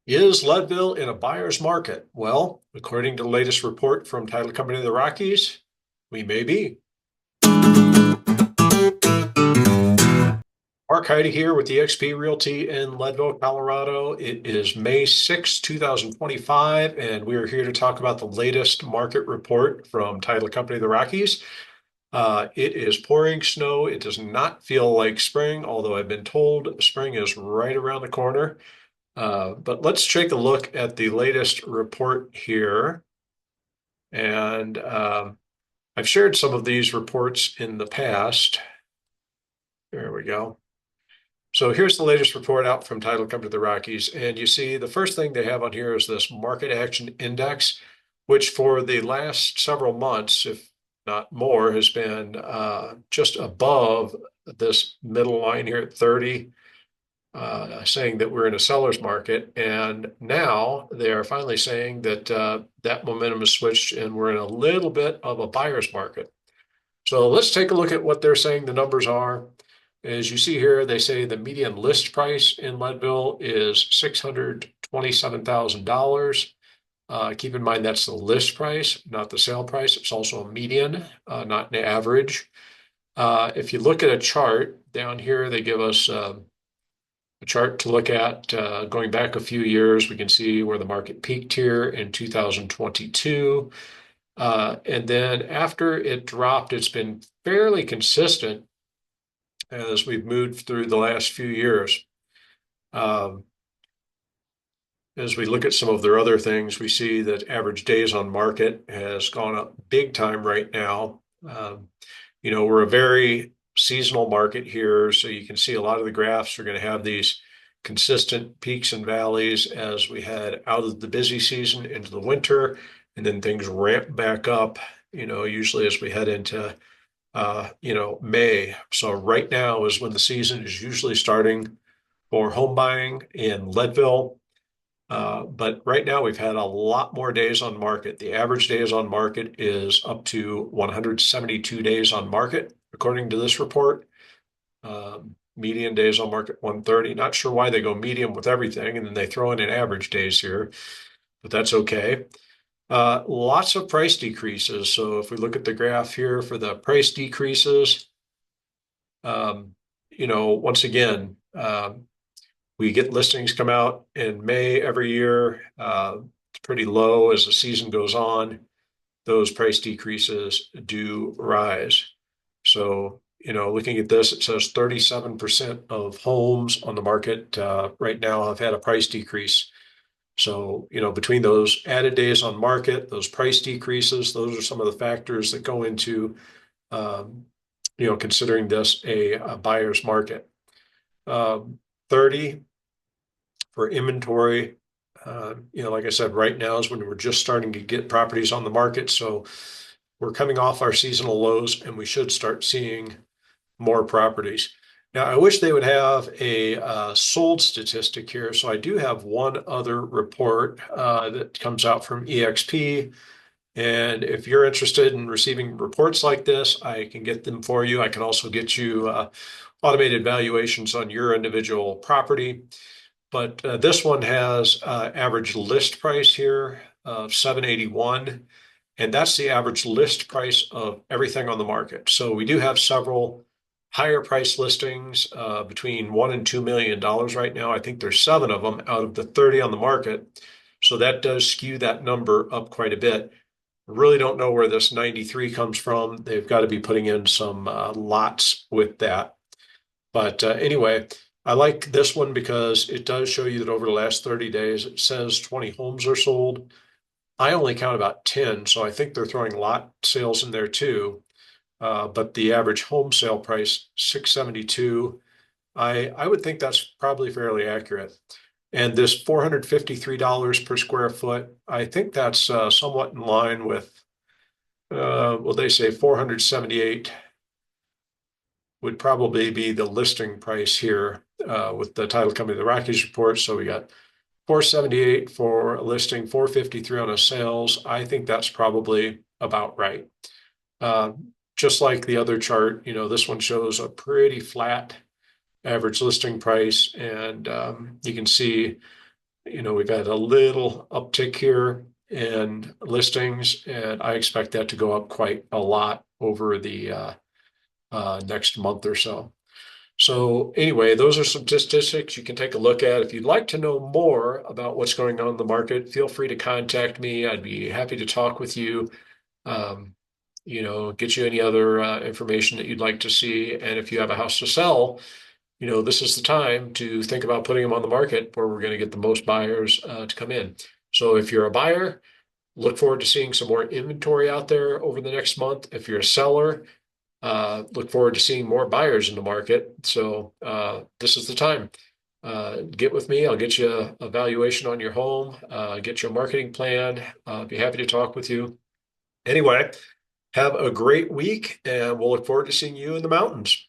Is Leadville in a buyer's market? Well, according to the latest report from title company of the Rockies, we may be. Mark Heide here with eXp Realty in Leadville, Colorado. It is May 6th, 2025, and we are here to talk about the latest market report from title company of the Rockies. It is pouring snow. It does not feel like spring, although I've been told spring is right around the corner. But let's take a look at the latest report here. And I've shared some of these reports in the past. There we go. So here's the latest report out from Title Company of the Rockies. And you see the first thing they have on here is this market action index, which for the last several months, if not more, has been just above this middle line here at 30. Saying that we're in a seller's market. And now they are finally saying that that momentum has switched and we're in a little bit of a buyer's market. So let's take a look at what they're saying the numbers are. As you see here, they say the median list price in Leadville is $627,000. Keep in mind that's the list price, not the sale price. It's also a median, not an average. If you look at a chart down here, they give us a chart to look at going back a few years. We can see where the market peaked here in 2022. And then after it dropped, it's been fairly consistent as we've moved through the last few years. As we look at some of their other things, we see that average days on market has gone up big time right now. We're a very seasonal market here, so you can see a lot of the graphs are going to have these consistent peaks and valleys as we head out of the busy season into the winter, and then things ramp back up, usually as we head into May. So right now is when the season is usually starting for home buying in Leadville. But right now we've had a lot more days on market. The average days on market is up to 172 days on market, according to this report. Median days on market 130. Not sure why they go medium with everything, and then they throw in an average days here, but that's okay. Lots of price decreases. So if we look at the graph here for the price decreases, once again, we get listings come out in May every year. It's pretty low as the season goes on. Those price decreases do rise. So, looking at this, it says 37% of homes on the market right now have had a price decrease. So, between those added days on market, those price decreases, those are some of the factors that go into, considering this a buyer's market. 30 for inventory. Like I said, right now is when we're just starting to get properties on the market. So we're coming off our seasonal lows and we should start seeing more properties. Now, I wish they would have a sold statistic here. So I do have one other report that comes out from eXp. And if you're interested in receiving reports like this, I can get them for you. I can also get you automated valuations on your individual property. But this one has average list price here of 781, and that's the average list price of everything on the market. So we do have several higher price listings between $1 and $2 million right now. I think there's 7 of them out of the 30 on the market. So that does skew that number up quite a bit. I really don't know where this 93 comes from. They've got to be putting in some lots with that. But anyway, I like this one because it does show you that over the last 30 days, it says 20 homes are sold. I only count about 10, so I think they're throwing lot sales in there too. But the average home sale price, 672. I would think that's probably fairly accurate. And this $453 per square foot, I think that's somewhat in line with, well, they say 478 would probably be the listing price here with the title company, the Rockies report. So we got 478 for a listing, 453 on a sales. I think that's probably about right. Just like the other chart, this one shows a pretty flat average listing price, and you can see we've had a little uptick here in listings, and I expect that to go up quite a lot over the next month or so. So anyway, those are some statistics you can take a look at. If you'd like to know more about what's going on in the market, feel free to contact me. I'd be happy to talk with you. Um, get you any other information that you'd like to see. And if you have a house to sell, this is the time to think about putting them on the market where we're going to get the most buyers to come in. So if you're a buyer, look forward to seeing some more inventory out there over the next month. If you're a seller, look forward to seeing more buyers in the market. So this is the time. Get with me. I'll get you a valuation on your home, get you a marketing plan. Be happy to talk with you. Anyway, have a great week, and we'll look forward to seeing you in the mountains.